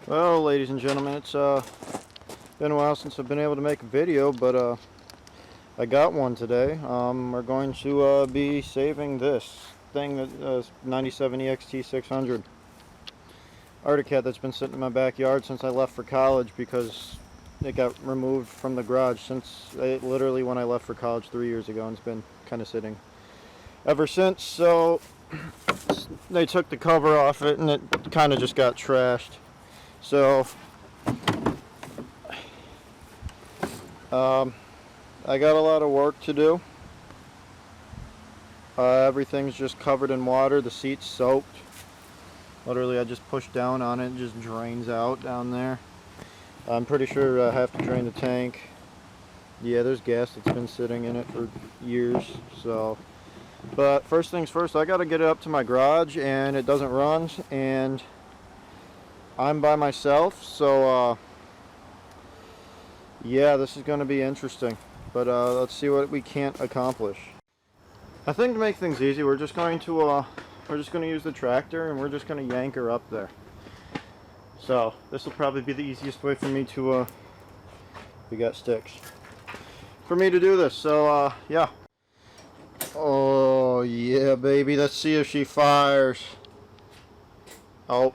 Well, ladies and gentlemen, it's been a while since I've been able to make a video, but I got one today. We're going to be saving this thing, that 97 EXT 600 Arctic Cat that's been sitting in my backyard since I left for college, because it got removed from the garage since literally when I left for college 3 years ago, and it's been kind of sitting ever since. So they took the cover off it and it kind of just got trashed. So I got a lot of work to do. Everything's just covered in water. The seat's soaked. Literally, I just push down on it, it just drains out down there. I'm pretty sure I have to drain the tank. Yeah, there's gas that's been sitting in it for years. So, but first things first, I got to get it up to my garage, and it doesn't run, and I'm by myself. So yeah, this is going to be interesting. But let's see what we can't accomplish. I think to make things easy, we're just going to use the tractor, and we're just going to yank her up there. So this will probably be the easiest way for me to we got sticks for me to do this. So yeah. Oh yeah, baby, let's see if she fires. Oh,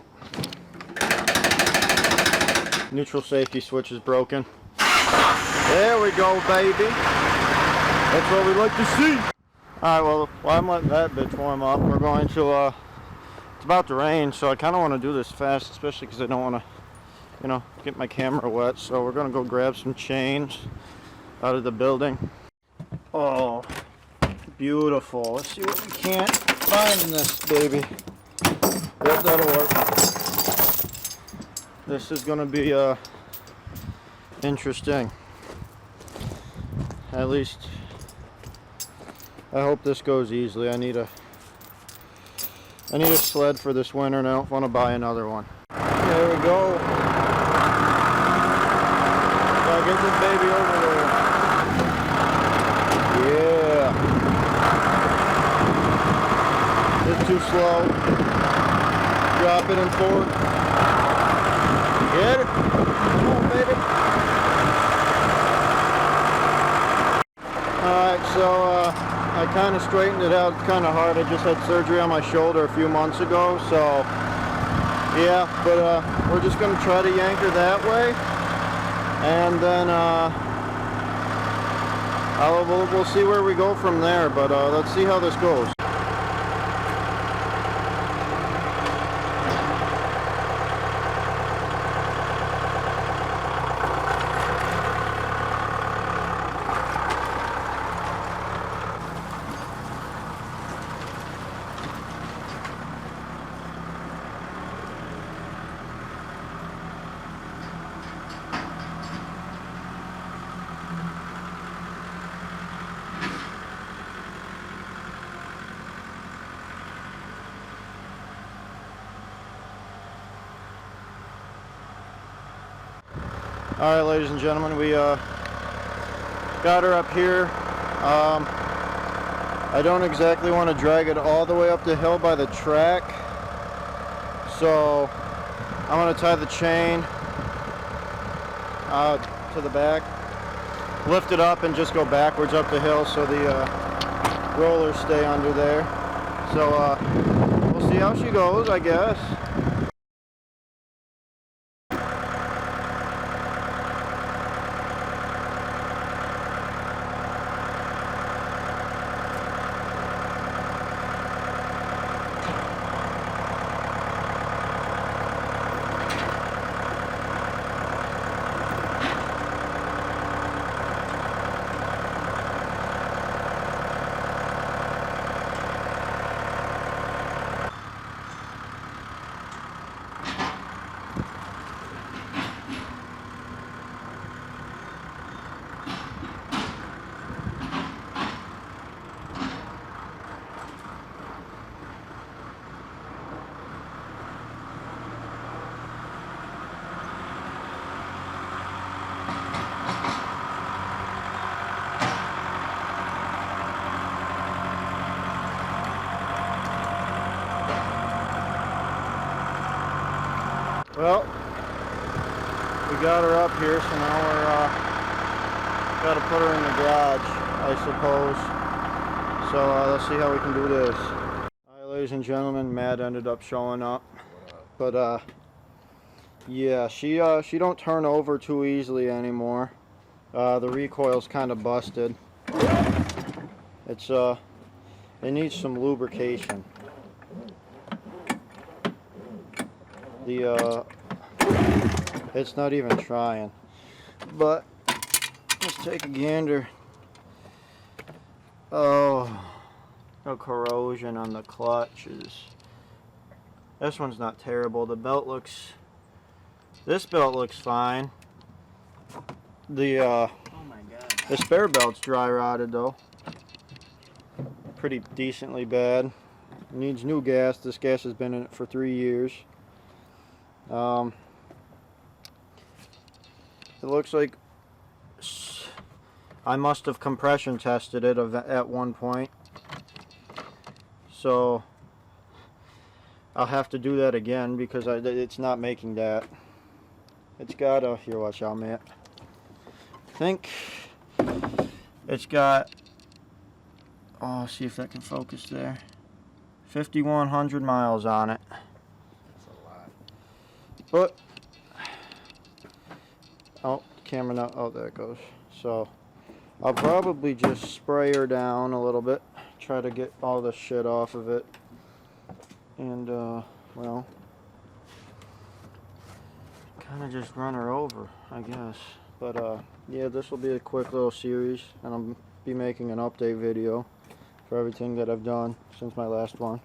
neutral safety switch is broken. There we go, baby. That's what we like to see. Alright, well, while I'm letting that bitch warm up, we're going to, it's about to rain, so I kind of want to do this fast, especially because I don't want to, get my camera wet. So we're going to go grab some chains out of the building. Oh, beautiful. Let's see what we can't find in this baby. Yep, that'll work. This is going to be, interesting. At least I hope this goes easily. I need a sled for this winter, and I don't want to buy another one. There we go. Gotta get this baby over there. Yeah. It's too slow. Drop it and forward. Get it. Come on, baby. Alright, so I kind of straightened it out. It's kind of hard. I just had surgery on my shoulder a few months ago, so yeah, but we're just going to try to yank her that way, and then we'll see where we go from there, but let's see how this goes. Alright, ladies and gentlemen, we got her up here. I don't exactly want to drag it all the way up the hill by the track, so I'm going to tie the chain to the back, lift it up, and just go backwards up the hill so the rollers stay under there. So we'll see how she goes, I guess. Well, we got her up here, so now we're got to put her in the garage, I suppose. So let's see how we can do this. Alright, ladies and gentlemen, Matt ended up showing up, but yeah, she don't turn over too easily anymore. The recoil's kind of busted. It needs some lubrication. It's not even trying. But let's take a gander. Oh, no corrosion on the clutches. This one's not terrible. The belt looks. This belt looks fine. Oh my God. The spare belt's dry rotted though. Pretty decently bad. Needs new gas. This gas has been in it for 3 years. It looks like I must have compression tested it at one point. So I'll have to do that again because it's not making that. It's got a, here, watch out, Matt. I think it's got, oh, see if that can focus there. 5,100 miles on it. That's a lot. But, oh, camera not, oh, there it goes. So, I'll probably just spray her down a little bit. Try to get all the shit off of it. And, well, kind of just run her over, I guess. But, yeah, this will be a quick little series. And I'll be making an update video for everything that I've done since my last one.